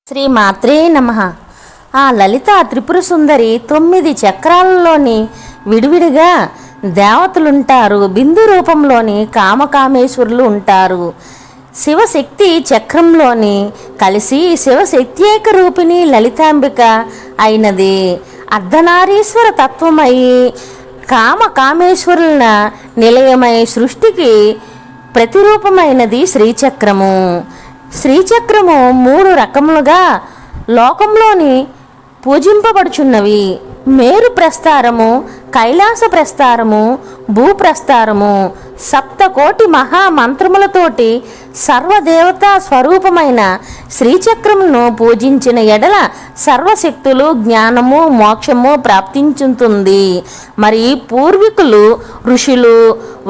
శ్రీ మాత్రే నమః. ఆ లలిత త్రిపుర సుందరి 9 చక్రాలలోని విడివిడిగా దేవతలుంటారు. బిందు రూపంలోని కామకామేశ్వరులు ఉంటారు. శివశక్తి చక్రంలోని కలిసి శివశక్త్యేక రూపిణి లలితాంబిక అయినది. అర్ధనారీశ్వర తత్వమై కామకామేశ్వరుల నిలయమై సృష్టికి ప్రతిరూపమైనది శ్రీచక్రము. శ్రీచక్రము 3 రకములుగా లోకంలోని పూజింపబడుచున్నవి. మేరు ప్రస్తారము, కైలాస ప్రస్తారము, భూప్రస్తారము. 7 కోటి మహామంత్రములతోటి సర్వదేవతా స్వరూపమైన శ్రీచక్రమును పూజించిన ఎడల సర్వశక్తులు, జ్ఞానము, మోక్షము ప్రాప్తించుతుంది. మరి పూర్వీకులు ఋషులు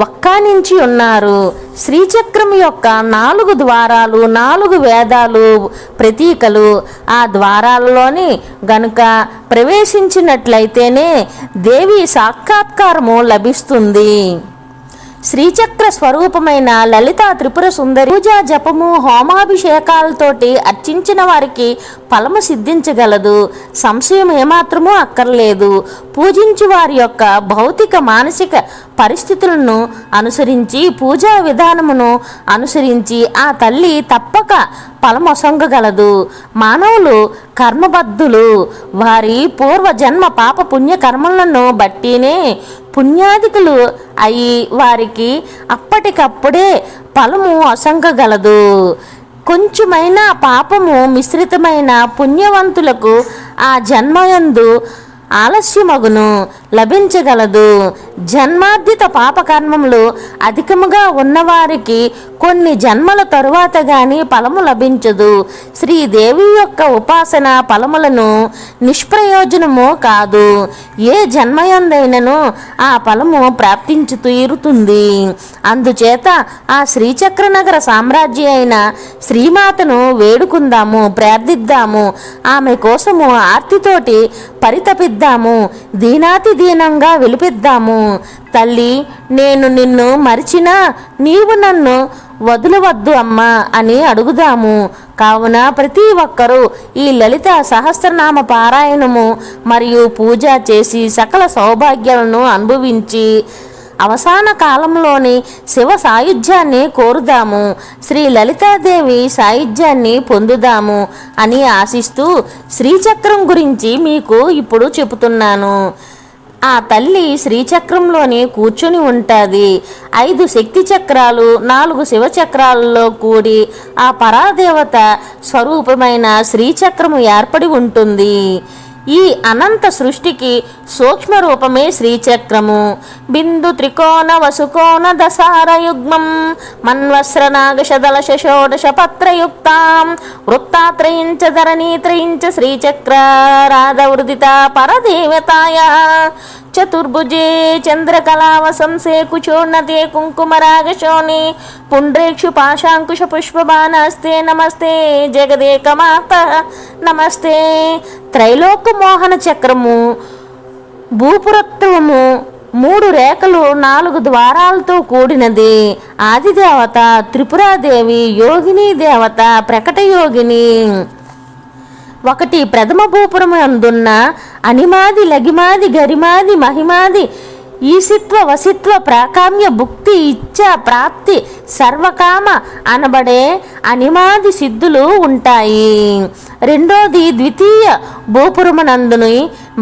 వక్కానించి ఉన్నారు. శ్రీచక్రం యొక్క 4 ద్వారాలు, 4 వేదాలు ప్రతీకలు. ఆ ద్వారాలలోని గనుక ప్రవేశించినట్లయితేనే దేవి సాక్షాత్కారము లభిస్తుంది. శ్రీచక్ర స్వరూపమైన లలితా త్రిపుర సుందరి పూజా జపము హోమాభిషేకాలతోటి అర్చించిన వారికి ఫలము సిద్ధించగలదు. సంశయం ఏమాత్రమూ అక్కర్లేదు. పూజించు వారి యొక్క భౌతిక మానసిక పరిస్థితులను అనుసరించి పూజా విధానమును అనుసరించి ఆ తల్లి తప్పక ఫలమొసంగగలదు. మానవులు కర్మబద్ధులు. వారి పూర్వజన్మ పాప పుణ్య కర్మలను బట్టినే పుణ్యాధికులు అయి వారికి అప్పటికప్పుడే ఫలము అసంగగలదు. కొంచెమైనా పాపము మిశ్రితమైన పుణ్యవంతులకు ఆ జన్మయందు ఆలస్యమగును లభించగలదు. జన్మార్జిత పాపకర్మములు అధికముగా ఉన్నవారికి కొన్ని జన్మల తరువాత గాని ఫలము లభించదు. శ్రీదేవి యొక్క ఉపాసన ఫలములను నిష్ప్రయోజనము కాదు. ఏ జన్మయందైనను ఆ ఫలము ప్రాప్తించు తీరుతుంది. అందుచేత ఆ శ్రీచక్ర నగర సామ్రాజ్య అయిన శ్రీమాతను వేడుకుందాము, ప్రార్థిద్దాము. ఆమె కోసము ఆర్తితోటి పరితపిద్దాము, దీనాతి దీనంగా విలిపిద్దాము. తల్లి, నేను నిన్ను మరిచినా నీవు నన్ను వదులవద్దు అమ్మా అని అడుగుదాము. కావున ప్రతి ఒక్కరూ ఈ లలిత సహస్రనామ పారాయణము మరియు పూజ చేసి సకల సౌభాగ్యాలను అనుభవించి అవసాన కాలంలోని శివ సాయుధ్యాన్ని కోరుదాము. శ్రీ లలితాదేవి సాయుధ్యాన్ని పొందుదాము అని ఆశిస్తూ శ్రీచక్రం గురించి మీకు ఇప్పుడు చెబుతున్నాను. ఆ తల్లి శ్రీచక్రంలోనే కూర్చుని ఉంటుంది. 5 శక్తి చక్రాలు, 4 శివచక్రాలలో కూడి ఆ పరాదేవత స్వరూపమైన శ్రీచక్రము ఏర్పడి ఉంటుంది. ఈ అనంత సృష్టికి సూక్ష్మ రూపమే శ్రీచక్రము. బిందు త్రికోణ వసుకోణ దశారయుగ్మం మన్వస్రనాగశదల షోడశ పత్రయుక్తాం వృత్తాత్రయించ ధరణీత్రయించ శ్రీచక్ర రాధవృదిత పరదేవతాయ చతుర్భుజే చంద్రకళావశంసే కుచోన్నతే కుంకుమరాగశోని పుండ్రేక్షు పాశాంకుశ పుష్పబాణాస్తే నమస్తే జగదేకమాత నమస్తే. త్రైలోక మోహన చక్రము, భూపురత్వము, 3 రేఖలు, 4 ద్వారాలతో కూడినది. ఆదిదేవత త్రిపురాదేవి, యోగిని దేవత ప్రకట యోగిని. 1 ప్రథమ భూపురము అందున్న అనిమాది, లగిమాది, గరిమాది, మహిమాది, ఈసిత్వ, వసిత్వ, ప్రాకామ్య, భుక్తి, ఇచ్ఛ, ప్రాప్తి, సర్వకామ అనబడే అనిమాది సిద్ధులు ఉంటాయి. 2ది ద్వితీయ భూపురమునందుని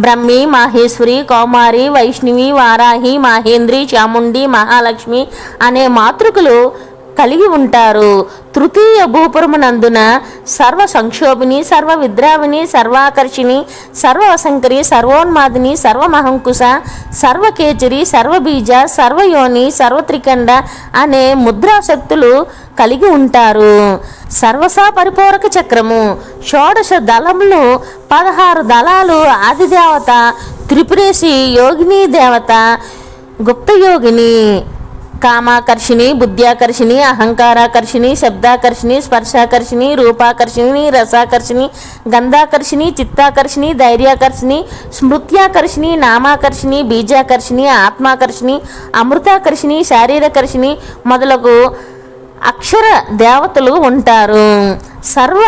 బ్రహ్మి, మాహేశ్వరి, కౌమారి, వైష్ణవి, వారాహి, మాహేంద్రి, చాముండి, మహాలక్ష్మి అనే మాతృకలు కలిగి ఉంటారు. తృతీయ భూపురమునందున సర్వ సంక్షోభిని, సర్వ విద్రావిని, సర్వాకర్షిణి, సర్వవశంకరి, సర్వోన్మాదిని, సర్వమహంకుశ, సర్వకేచరి, సర్వబీజ, సర్వయోని, సర్వత్రికండ అనే ముద్రాశక్తులు కలిగి ఉంటారు. సర్వసా పరిపూరక చక్రము 16 దళములు, 16 దళాలు. ఆదిదేవత త్రిపురేశి, యోగిని దేవత, గుప్తయోగిని, కామాకర్షిణి, బుద్ధ్యాకర్షిణి, అహంకారాకర్షిణి, శబ్దాకర్షిణి, స్పర్శాకర్షిణి, రూపాకర్షిణి, రసాకర్షిణి, గంధాకర్షిణి, చిత్తాకర్షిణి, ధైర్యాకర్షిణి, స్మృత్యాకర్షిణి, నామాకర్షిణి, బీజాకర్షిణి, ఆత్మాకర్షిణి, అమృతాకర్షిణి, శారీరకర్షిణి మొదలగు అక్షర దేవతలు ఉంటారు. సర్వ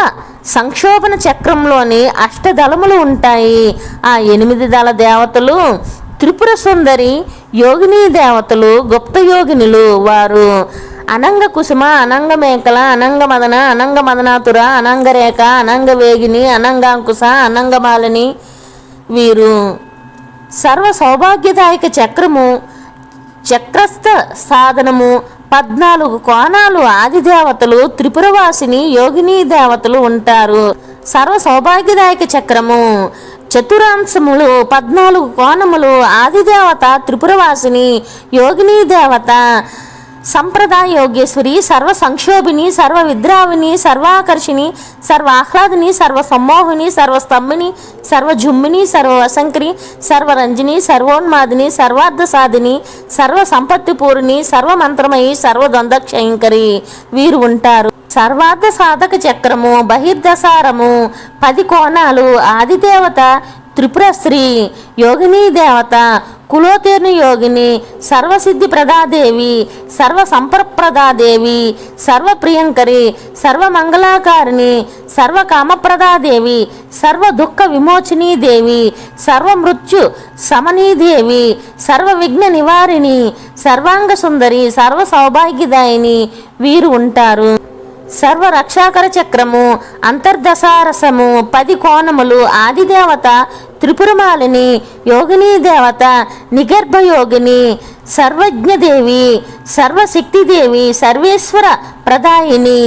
సంక్షోభణ చక్రంలోని అష్టదళములు ఉంటాయి. ఆ 8 దళ దేవతలు త్రిపుర సుందరి, యోగిని దేవతలు, గుప్త యోగినులు. వారు అనంగ కుసుమ, అనంగ మేకల, అనంగ మదన, అనంగ మదనాతుర, అనంగరేఖ, అనంగ వేగిని, అనంగాంకుశ, అనంగమాలిని. వీరు సర్వ సౌభాగ్యదాయక చక్రము, చక్రస్థ సాధనము, 14 కోణాలు ఆదిదేవతలు, త్రిపురవాసిని, యోగిని దేవతలు ఉంటారు. సర్వ సౌభాగ్యదాయక చక్రము చతురాంశములు, 14 కోణములు, ఆదిదేవత త్రిపురవాసిని, యోగిని దేవత సంప్రదాయ యోగేశ్వరి, సర్వ సంక్షోభిని, సర్వ విద్రావిని, సర్వాకర్షిణి, సర్వ ఆహ్లాదిని, సర్వ సమ్మోహిని, సర్వస్తంభిని, సర్వజుమ్మిని, సర్వవశంకరి, సర్వరంజని, సర్వోన్మాదిని, సర్వార్థ సాధిని, సర్వ సంపత్తి పూరిని, సర్వమంత్రమయి, సర్వద్వంద్వక్షయంకరి. వీరు ఉంటారు. సర్వార్థ సాధక చక్రము బహిర్దసారము, 10 కోణాలు ఆదిదేవత త్రిపురశ్రీ, యోగిని దేవత కులోతీర్ణ యోగిని, సర్వసిద్ధి ప్రదాదేవి, సర్వ సంపర్ప్రదాదేవి, సర్వప్రియంకరి, సర్వమంగళాకారిణి, సర్వకామప్రదాదేవి, సర్వ దుఃఖ విమోచినీ దేవి, సర్వమృత్యు సమనీదేవి, సర్వ విఘ్న నివారిణి, సర్వాంగ సుందరి, సర్వ సౌభాగ్యదాయిని. వీరు ఉంటారు. సర్వ రక్షాకర చక్రము అంతర్దశారసము, 10 కోణములు ఆదిదేవత త్రిపురమాలిని, యోగిని దేవత నిగర్భయోగిని, సర్వజ్ఞదేవి, సర్వశక్తిదేవి, సర్వేశ్వర ప్రదాయిని,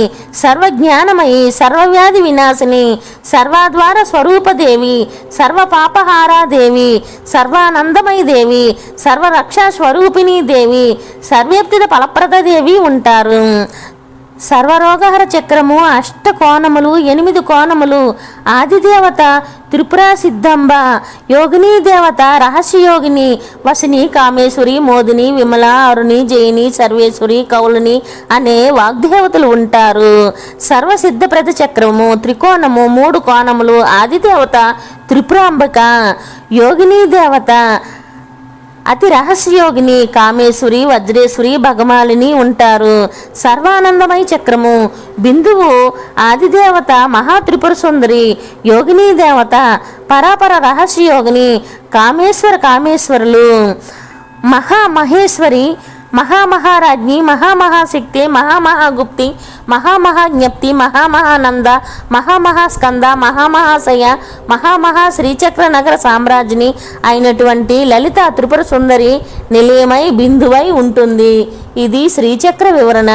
సర్వజ్ఞానమయి, సర్వవ్యాధి వినాశిని, సర్వాద్వార స్వరూపదేవి, సర్వపాపహారాదేవి, సర్వానందమయ దేవి, సర్వరక్షా స్వరూపిణీ దేవి, సర్వేప్తిద ఫలప్రద దేవి ఉంటారు. సర్వరోగహర చక్రము 8 కోణములు, 8 కోణములు ఆదిదేవత త్రిపుర సిద్ధంబ, యోగిని దేవత రహస్యయోగిని, వసిని, కామేశ్వరి, మోదిని, విమల, అరుణి, జయిని, సర్వేశ్వరి, కౌలిని అనే వాగ్దేవతలు ఉంటారు. సర్వసిద్ధప్రద చక్రము త్రికోణము, 3 కోణములు ఆదిదేవత త్రిపురాంబిక, యోగిని దేవత అతి రహస్యయోగిని, కామేశ్వరి, వజ్రేశ్వరి, భగమాలిని ఉంటారు. సర్వానందమయ చక్రము బిందువు ఆదిదేవత మహాత్రిపుర సుందరి, యోగిని దేవత పరాపర రహస్యయోగిని, కామేశ్వరులు, మహామహేశ్వరి, మహామహారాజ్ఞి, మహామహాశక్తి, మహామహాగుప్తి, మహామహాజ్ఞప్తి, మహామహానంద, మహామహాస్కంద, మహామహాశయ, మహామహా శ్రీచక్ర నగర సామ్రాజ్ఞి అయినటువంటి లలిత త్రిపుర సుందరి నిలయమై బిందువై ఉంటుంది. ఇది శ్రీచక్ర వివరణ.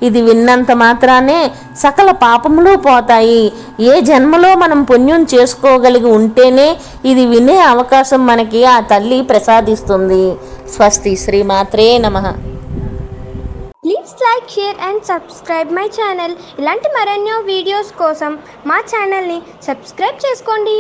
ఇది విన్నంత మాత్రానే సకల పాపములు పోతాయి. ఏ జన్మలో మనం పుణ్యం చేసుకోగలిగి ఉంటేనే ఇది వినే అవకాశం మనకి ఆ తల్లి ప్రసాదిస్తుంది. స్వస్తి. శ్రీమాత్రే నమః. Please like, share and subscribe my channel. ఇలాంటి మరెన్నో వీడియోస్ కోసం మా ఛానల్ని సబ్స్క్రైబ్ చేసుకోండి.